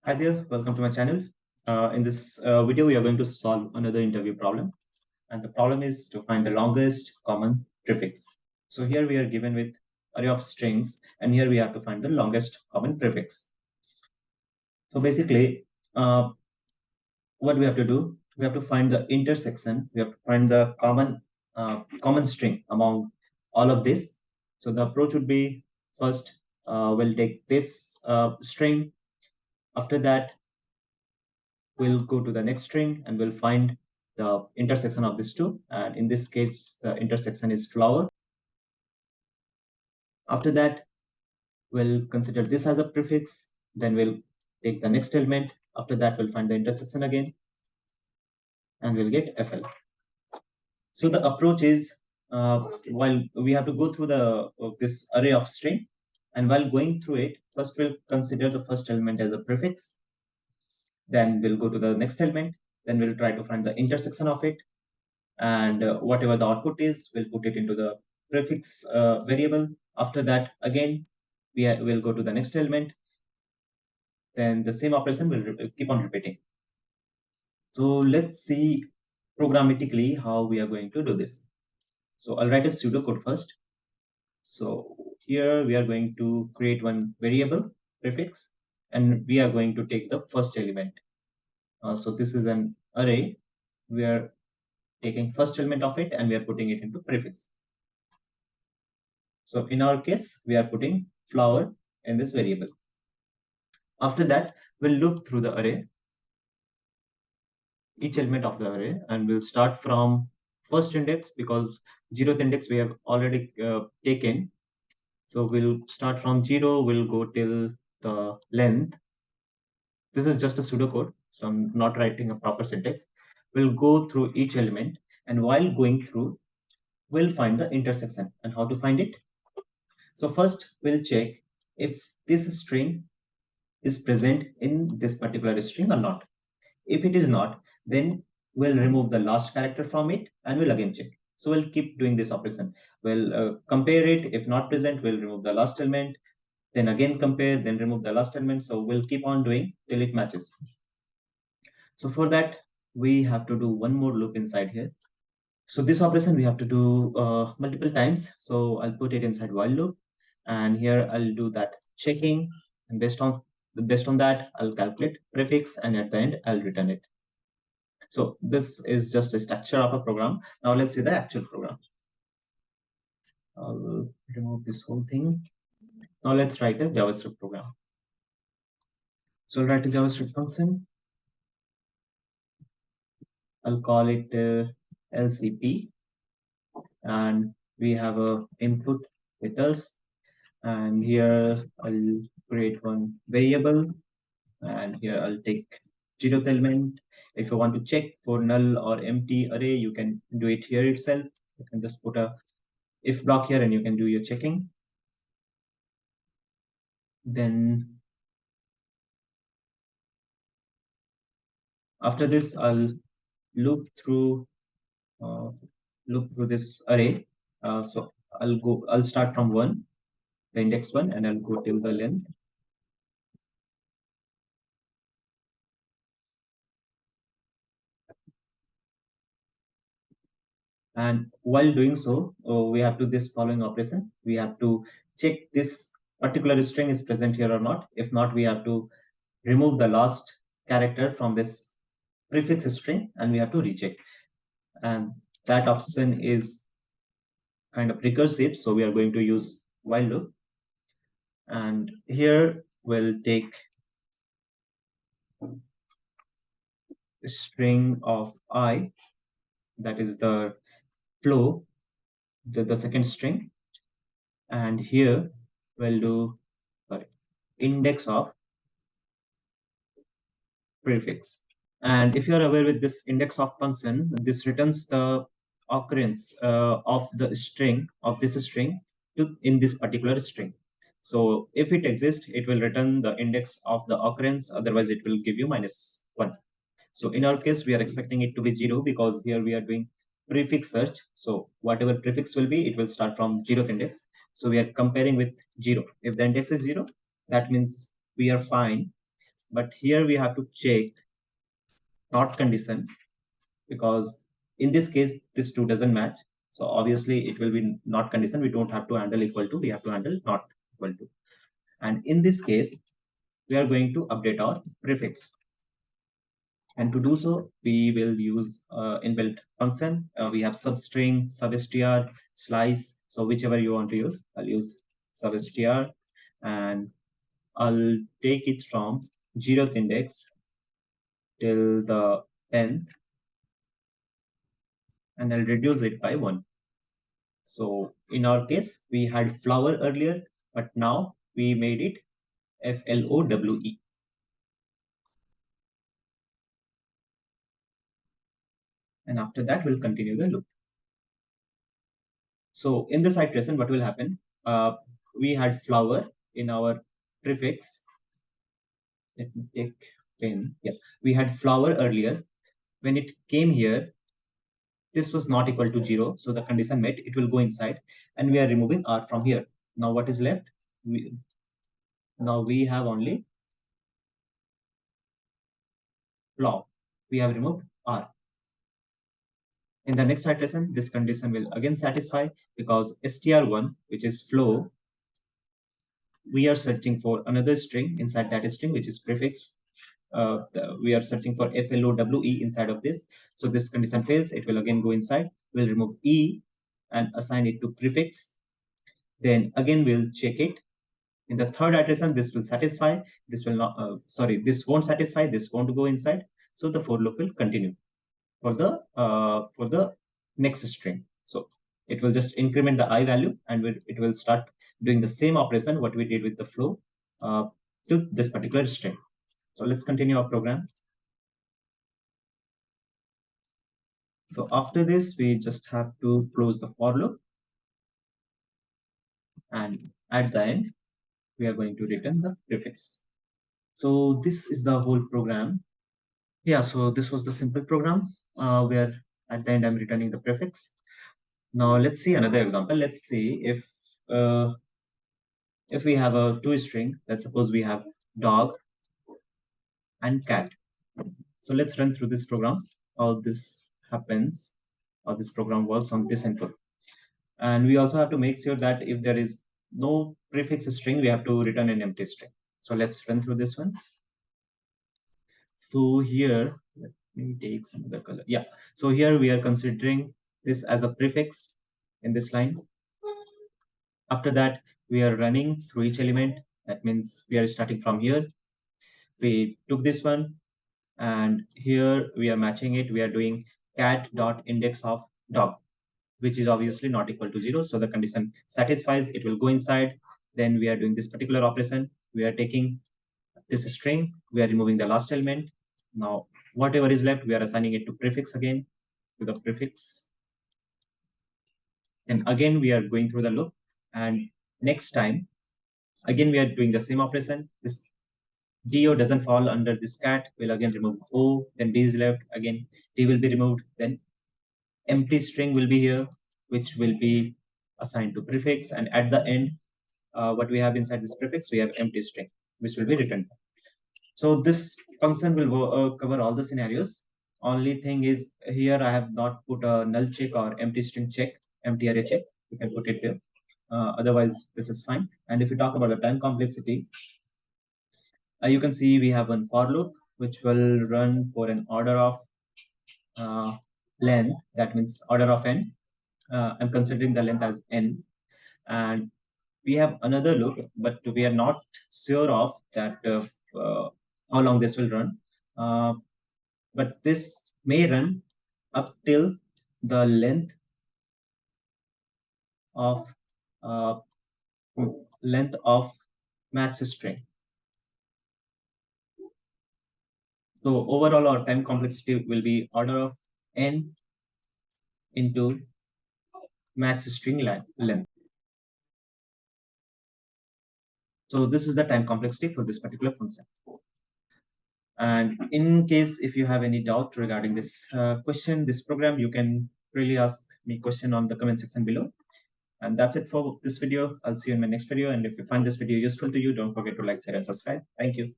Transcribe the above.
Hi there, welcome to my channel. In this video, we are going to solve another interview problem. And the problem is to find the longest common prefix. So here we are given with array of strings, and here we have to find the longest common prefix. So basically, what we have to do, we have to find the intersection. We have to find the common string among all of this. So the approach would be first, we'll take this string. After that, we'll go to the next string and we'll find the intersection of these two. And in this case, the intersection is flower. After that, we'll consider this as a prefix. Then we'll take the next element. After that, we'll find the intersection again and we'll get FL. So the approach is while we have to go through this array of string, and while going through it, first we'll consider the first element as a prefix. Then we'll go to the next element. Then we'll try to find the intersection of it. And whatever the output is, we'll put it into the prefix variable. After that, again, we'll go to the next element. Then the same operation will keep on repeating. So let's see programmatically how we are going to do this. So I'll write a pseudocode first. So here we are going to create one variable prefix, and we are going to take the first element. So this is an array. We are taking first element of it and we are putting it into prefix. So in our case, we are putting flower in this variable. After that, we'll loop through the array, each element of the array, and we'll start from first index because 0th index we have already taken. So we'll start from 0, we'll go till the length. This is just a pseudocode, so I'm not writing a proper syntax. We'll go through each element, and while going through, we'll find the intersection. And how to find it? So first, we'll check if this string is present in this particular string or not. If it is not, then we'll remove the last character from it and we'll again check. So we'll keep doing this operation. We'll compare it. If not present, we'll remove the last element, then again compare, then remove the last element. So we'll keep on doing till it matches. So for that, we have to do one more loop inside here. So this operation we have to do multiple times. So I'll put it inside while loop, and here I'll do that checking, and based on that, I'll calculate prefix, and at the end, I'll return it. So this is just a structure of a program. Now let's see the actual program. I will remove this whole thing. Now let's write a JavaScript program. So I'll write a JavaScript function. I'll call it LCP, and we have a input with us. And here I'll create one variable, and here I'll take 0th element. If you want to check for null or empty array, you can do it here itself. You can just put a if block here and you can do your checking. Then after this, I'll loop through this array. So I'll start from 1, the index 1, and I'll go till the length. And while doing so, we have to do this following operation. We have to check this particular string is present here or not. If not, we have to remove the last character from this prefix string and we have to recheck. And that option is kind of recursive. So we are going to use while loop. And here we'll take a string of I, that is the flow, the second string. And here we'll do index of prefix. And if you're aware with this index of function, this returns the occurrence of the string of this string in this particular string. So if it exists, it will return the index of the occurrence. Otherwise, it will give you -1. So in our case, we are expecting it to be 0 because here we are doing prefix search. So whatever prefix will be, it will start from 0th index. So we are comparing with 0. If the index is 0, that means we are fine. but here we have to check not condition, because in this case this two doesn't match. So obviously it will be not condition. We don't have to handle equal to, we have to handle not equal to. And in this case we are going to update our prefix. And to do so, we will use inbuilt function. We have substring, substr, slice. So whichever you want to use, I'll use substr, and I'll take it from 0th index till the 10th, and I'll reduce it by 1. So in our case, we had flower earlier, but now we made it flowe. And after that, we'll continue the loop. So in this iteration, what will happen? We had flower in our prefix. Let me take pen. Yeah, we had flower earlier. When it came here, this was not equal to 0. So the condition met, it will go inside, and we are removing r from here. Now what is left? Now we have only flow. We have removed r. In the next iteration, this condition will again satisfy, because str1, which is flow, we are searching for another string inside that string, which is prefix. We are searching for flowe inside of this. So this condition fails, it will again go inside. We'll remove e and assign it to prefix. Then again we'll check it. In the third iteration, this will satisfy. This will not. This won't satisfy. This won't go inside. So the for loop will continue for the next string. So it will just increment the I value, and it will start doing the same operation what we did with the flow to this particular string. So let's continue our program. So after this, we just have to close the for loop, and at the end, we are going to return the prefix. So this is the whole program. Yeah, so this was the simple program where at the end I'm returning the prefix. Now let's see another example. Let's see if we have a two string. Let's suppose we have dog and cat. So let's run through this program, how this happens, how this program works on this input. And we also have to make sure that if there is no prefix string, we have to return an empty string. So let's run through this one. So here, let me take some other color. Yeah. So here we are considering this as a prefix in this line. After that, we are running through each element. That means we are starting from here. We took this one, and here we are matching it. We are doing cat.index of dog, which is obviously not equal to 0. So the condition satisfies, it will go inside. Then we are doing this particular operation. We are taking this string, we are removing the last element. Now, whatever is left, we are assigning it to prefix again, to the prefix. And again, we are going through the loop. And next time, again, we are doing the same operation. This do doesn't fall under this cat. We'll again remove o, then d is left. Again, d will be removed. Then empty string will be here, which will be assigned to prefix. And at the end, what we have inside this prefix, we have empty string, which will be returned. So this function will cover all the scenarios. Only thing is here I have not put a null check or empty string check, empty array check. You can put it there. Otherwise, this is fine. And if you talk about the time complexity, you can see we have one for loop which will run for an order of length. That means order of n. I'm considering the length as n. And we have another loop, but we are not sure of that how long this will run. But this may run up till the length of uh, max string. So overall, our time complexity will be order of n into max string length. So this is the time complexity for this particular function. And in case if you have any doubt regarding this this program, you can really ask me question on the comment section below. And that's it for this video. I'll see you in my next video. And if you find this video useful to you, don't forget to like, share, and subscribe. Thank you.